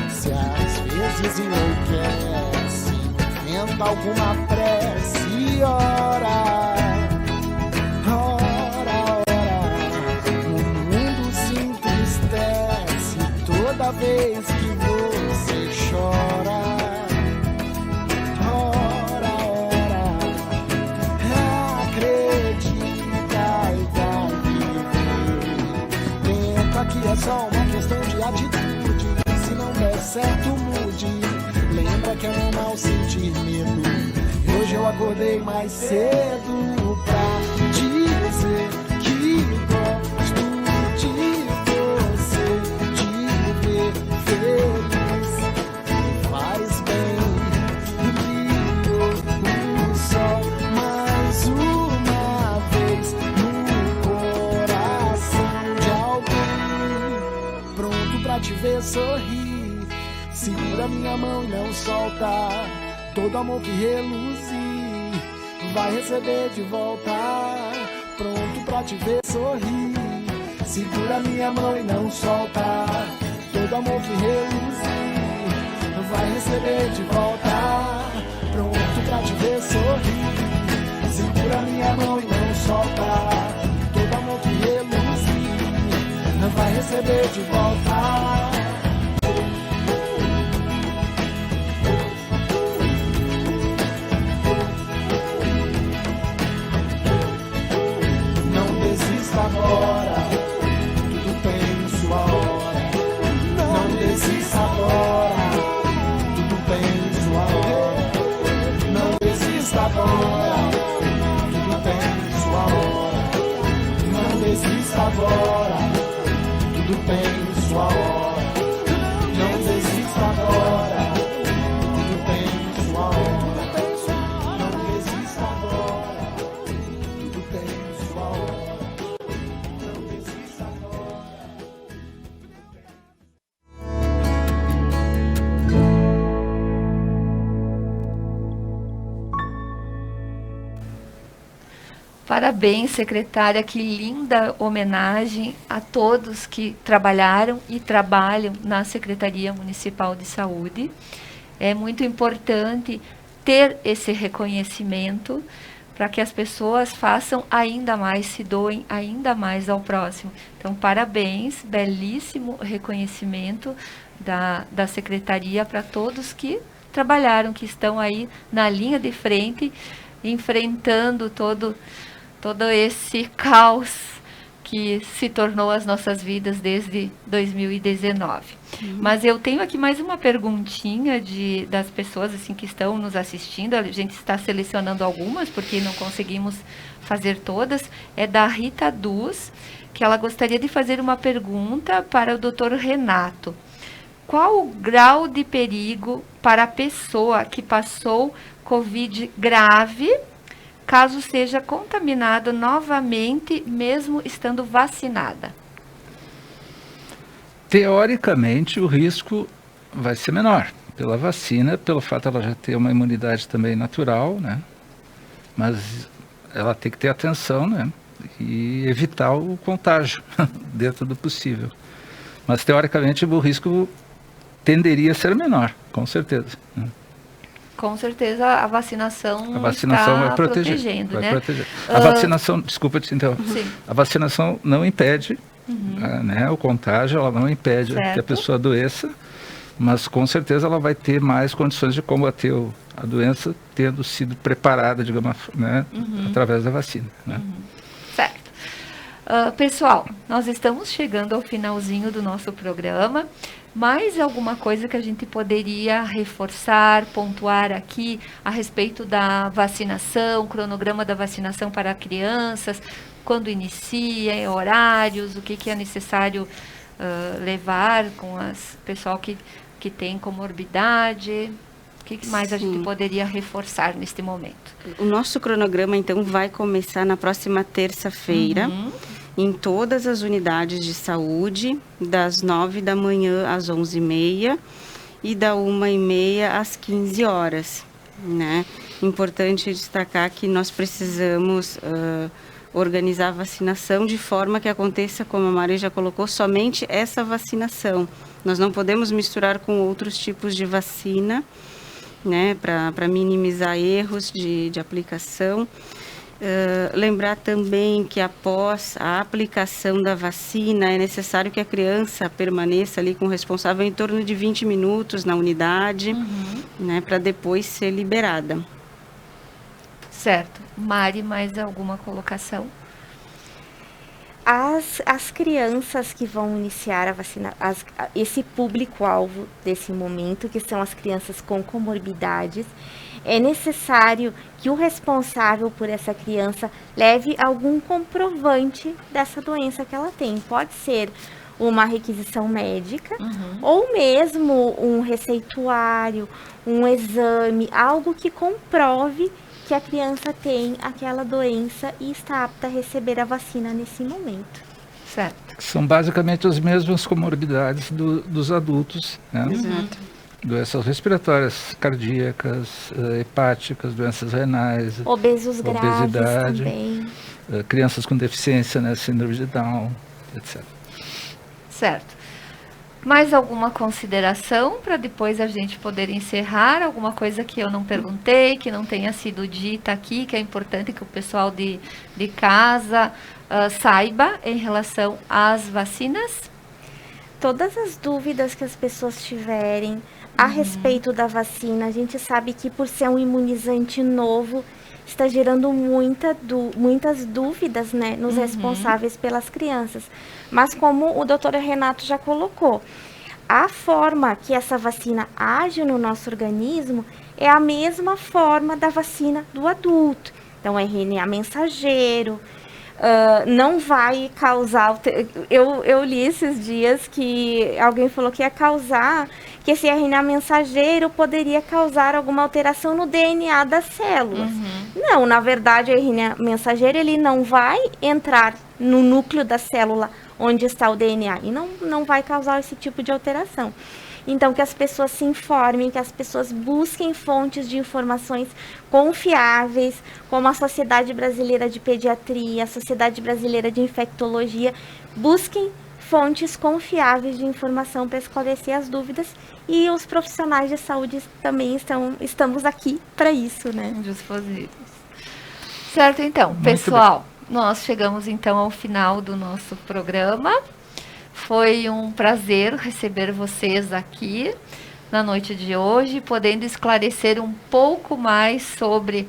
Se às vezes enlouquece, inventa alguma prece e ora. Toda vez que você chora, ora, ora, acredita e vai viver. Tenta que é só uma questão de atitude. Se não der certo, mude. Lembra que é normal sentir medo. E hoje eu acordei mais cedo pra dizer que gosto de feliz. Faz bem, brilhou o sol mais uma vez no coração de alguém, pronto pra te ver sorrir. Segura minha mão e não solta, todo amor que reluzir vai receber de volta, pronto pra te ver sorrir. Segura minha mão e não solta, todo amor que reluzir vai receber de volta, pronto pra te ver sorrir. Segura minha mão e não solta, todo amor que reluzir vai receber de volta. Não desista agora, tudo tem sua hora. Não desista agora, tudo tem sua hora. Não desista agora, tudo tem sua hora. Não desista agora, tudo tem sua hora. Não desista agora, tudo tem sua hora. Não desista agora, tudo tem sua hora. Não desista agora. Parabéns, secretária, que linda homenagem a todos que trabalharam e trabalham na Secretaria Municipal de Saúde. É muito importante ter esse reconhecimento para que as pessoas façam ainda mais, se doem ainda mais ao próximo. Então, parabéns, belíssimo reconhecimento da Secretaria para todos que trabalharam, que estão aí na linha de frente, enfrentando todo esse caos que se tornou as nossas vidas desde 2019. Mas eu tenho aqui mais uma perguntinha das pessoas assim, que estão nos assistindo. A gente está selecionando algumas, porque não conseguimos fazer todas. É da Rita Dus, que ela gostaria de fazer uma pergunta para o Dr. Renato. qual o grau de perigo para a pessoa que passou Covid grave, caso seja contaminada novamente, mesmo estando vacinada? Teoricamente, o risco vai ser menor pela vacina, pelo fato de ela já ter uma imunidade também natural, né? Mas ela tem que ter atenção, né? E evitar o contágio dentro do possível. Mas, teoricamente, o risco tenderia a ser menor, com certeza, né? Com certeza a vacinação vai está protegendo, vai né? proteger. A vacinação, desculpa te interromper, Sim. a vacinação não impede né, o contágio, ela não impede que a pessoa adoeça, mas com certeza ela vai ter mais condições de combater a doença, tendo sido preparada, digamos, né, através da vacina, né? Certo. Pessoal, nós estamos chegando ao finalzinho do nosso programa. Mais alguma coisa que a gente poderia reforçar, pontuar aqui a respeito da vacinação, cronograma da vacinação para crianças, quando inicia, horários, o que é necessário levar com as pessoal que tem comorbidade? O que mais a gente poderia reforçar neste momento? O nosso cronograma, então, vai começar na próxima terça-feira, em todas as unidades de saúde, das 9 da manhã às 11h30 e da 1h30 às 15 horas, né? Importante destacar que nós precisamos organizar a vacinação de forma que aconteça, como a Maria já colocou, somente essa vacinação. Nós não podemos misturar com outros tipos de vacina, né, para minimizar erros de aplicação. Lembrar também que após a aplicação da vacina é necessário que a criança permaneça ali com o responsável em torno de 20 minutos na unidade, né, para depois ser liberada. Certo. Mari, mais alguma colocação? As crianças que vão iniciar a vacina, esse público-alvo desse momento, que são as crianças com comorbidades, é necessário que o responsável por essa criança leve algum comprovante dessa doença que ela tem. Pode ser uma requisição médica, ou mesmo um receituário, um exame, algo que comprove que a criança tem aquela doença e está apta a receber a vacina nesse momento. Certo. São basicamente as mesmas comorbidades dos adultos, né? Exato. Doenças respiratórias, cardíacas, hepáticas, doenças renais, Obesos obesidade, graves também. Crianças com deficiência, né, síndrome de Down, etc. Certo. Mais alguma consideração para depois a gente poder encerrar? Alguma coisa que eu não perguntei, que não tenha sido dita aqui, que é importante que o pessoal de casa saiba em relação às vacinas? Todas as dúvidas que as pessoas tiverem a respeito da vacina, a gente sabe que por ser um imunizante novo, está gerando muitas dúvidas, né, nos responsáveis pelas crianças. Mas como o doutor Renato já colocou, a forma que essa vacina age no nosso organismo é a mesma forma da vacina do adulto. Então, é RNA mensageiro, não vai causar... Eu li esses dias que alguém falou que ia causar, que esse RNA mensageiro poderia causar alguma alteração no DNA das células. Não, na verdade, o RNA mensageiro ele não vai entrar no núcleo da célula onde está o DNA e não vai causar esse tipo de alteração. Então, que as pessoas se informem, que as pessoas busquem fontes de informações confiáveis, como a Sociedade Brasileira de Pediatria, a Sociedade Brasileira de Infectologia. Busquem fontes confiáveis de informação para esclarecer as dúvidas, e os profissionais de saúde também estamos aqui para isso, né? Dispositivos. Certo, então, Muito pessoal, nós chegamos então ao final do nosso programa. Foi um prazer receber vocês aqui na noite de hoje, podendo esclarecer um pouco mais sobre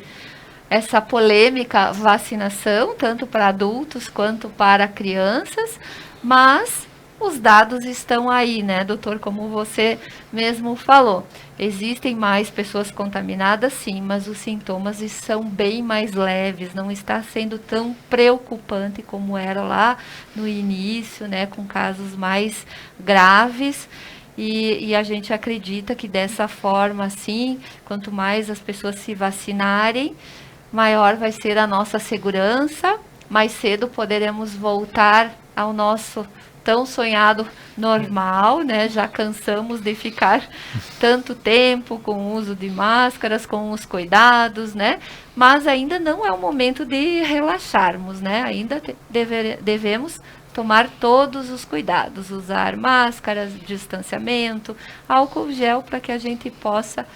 essa polêmica vacinação, tanto para adultos quanto para crianças, mas os dados estão aí, né, doutor, como você mesmo falou. Existem mais pessoas contaminadas, sim, mas os sintomas são bem mais leves, não está sendo tão preocupante como era lá no início, né, com casos mais graves. E a gente acredita que dessa forma, assim, quanto mais as pessoas se vacinarem, maior vai ser a nossa segurança, mais cedo poderemos voltar ao nosso tão sonhado normal, né? Já cansamos de ficar tanto tempo com o uso de máscaras, com os cuidados, né? Mas ainda não é o momento de relaxarmos, né? Ainda devemos tomar todos os cuidados, usar máscaras, distanciamento, álcool gel, para que a gente possa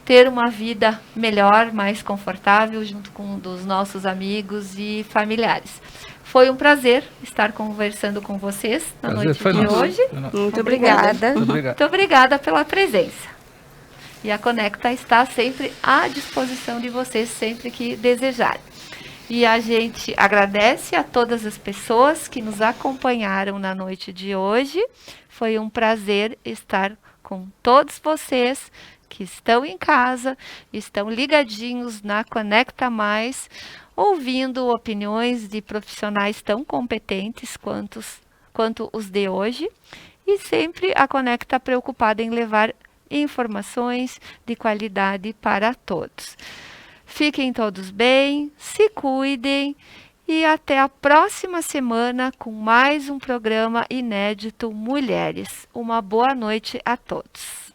ter uma vida melhor, mais confortável, junto com dos nossos amigos e familiares. Foi um prazer estar conversando com vocês na noite de hoje. Muito obrigada. Muito obrigada pela presença. E a Conecta está sempre à disposição de vocês, sempre que desejarem. E a gente agradece a todas as pessoas que nos acompanharam na noite de hoje. Foi um prazer estar com todos vocês que estão em casa, estão ligadinhos na Conecta Mais, ouvindo opiniões de profissionais tão competentes quanto os de hoje. E sempre a Conecta preocupada em levar informações de qualidade para todos. Fiquem todos bem, se cuidem e até a próxima semana com mais um programa inédito Mulheres. Uma boa noite a todos.